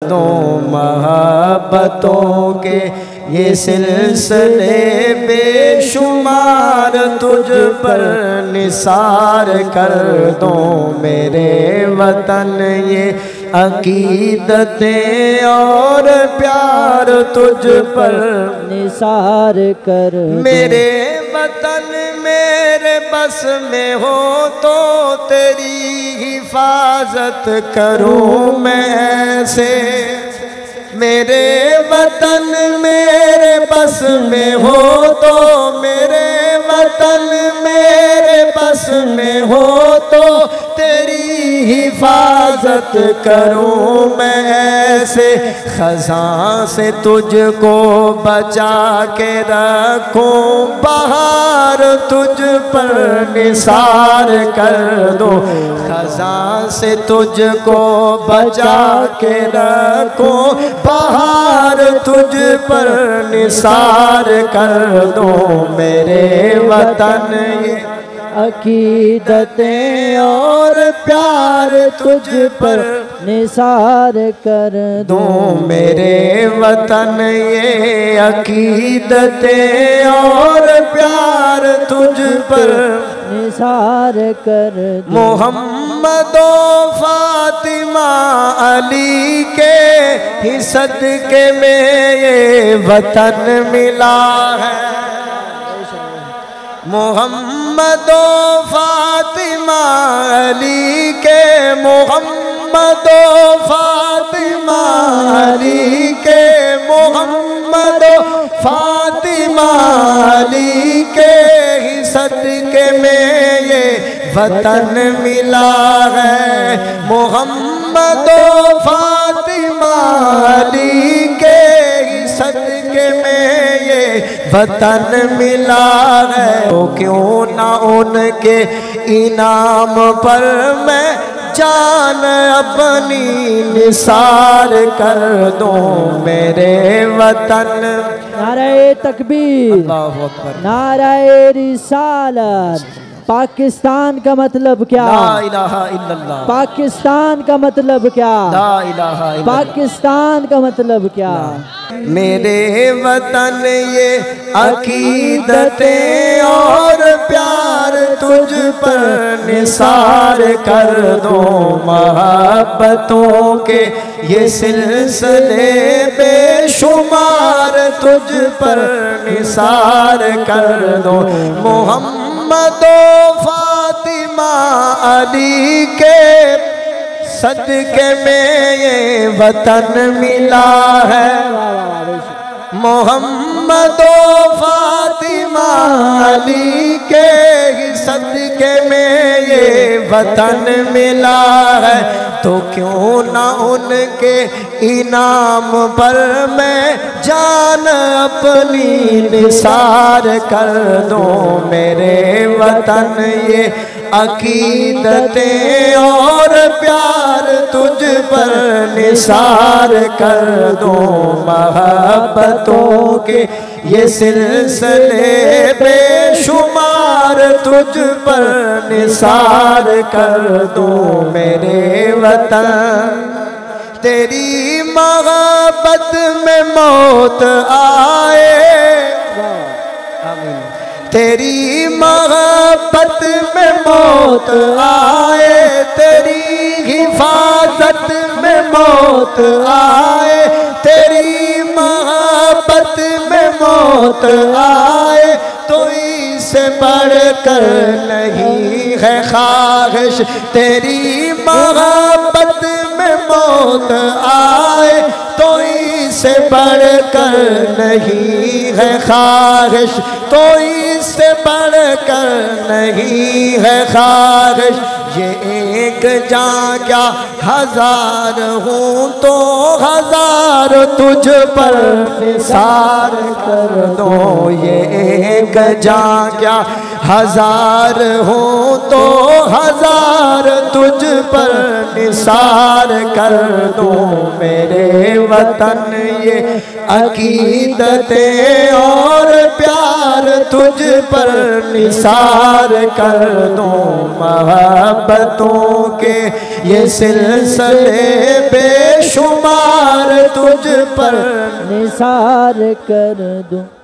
दूं मोहब्बतों के ये सिलसिले बेशुमार, तुझ पर निसार कर दूं मेरे वतन ये अकीदतें और प्यार तुझ पर निसार कर मेरे वतन मेरे बस में हो तो तेरी हिफाजत करूं मैं ऐसे। मेरे वतन मेरे बस में हो तो मेरे वतन मेरे बस में हो तो तेरी हिफाजत करूं मैं ऐसे। खज़ां से तुझको बचा के रखूं बहार तुझ पर निसार कर दो। खज़ां से तुझको बचा के रखूं बहार तुझ पर निसार कर दो मेरे वतन ये अकीदतें और प्यार तुझ पर निसार कर दूं मेरे वतन ये अकीदतें और प्यार तुझ पर निसार कर मोहम्मद ओ फातिमा अली के ही सदके में ये वतन मिला है। मोहम्मद ओ फातिमा अली के मोहम्मद ओ फातिमा अली के मोहम्मद ओ फातिमा अली के ही सदके में ये वतन मिला है। मोहम्मद ओ फातिमा अली के ही सदके में ये वतन मिला है। तो क्यों ना उनके इनाम पर मैं जान अपनी निसार कर दूं मेरे वतन। नारे तकबीर, अल्लाहु अकबर, नारे रिसालत। पाकिस्तान का मतलब क्या? ला इलाहा इल्लल्लाह। पाकिस्तान का मतलब क्या? ला इलाहा इल्लल्लाह। पाकिस्तान का मतलब क्या? मेरे वतन ये अकीदतें और प्यार तुझ पर निसार कर दो मोहब्बतों के ये सिलसिले बेशुमार तुझ पर निसार कर दो। मोहम्मद ओ फातिमा अली के सदके में ये वतन मिला है। मोहम्मद ओ फातिमा अली के ही सदके में ये वतन मिला है। तो क्यों ना उनके इनाम पर मैं जान अपनी निसार कर दूं मेरे वतन ये अकीदतें और प्यार तुझ पर निसार कर दो मोहब्बतों के ये सिलसिले बेशुमार तुझ पर निसार कर दो मेरे वतन। तेरी मोहब्बत में मौत आए, तेरी मोहब्बत में मौत आए, तेरी हिफाजत में मौत आए, तेरी मोहब्बत में मौत आए तो इससे बढ़कर नहीं है ख्वाहिश। तेरी मोहब्बत में मौत आए तो इससे बढ़कर नहीं है ख्वाहिश, तो इससे बढ़कर नहीं है ख्वाहिश। ये एक जान क्या हजार हूँ तो हजार तुझ पर निसार कर दो। ये एक जान क्या हजार हूँ तो हजार तुझ पर निसार कर दो मेरे वतन ये अकीदतें और प्यार तुझ पर निसार कर दो मोहब्बतों के ये सिलसिले बेशुमार तुझ पर निसार कर दूं।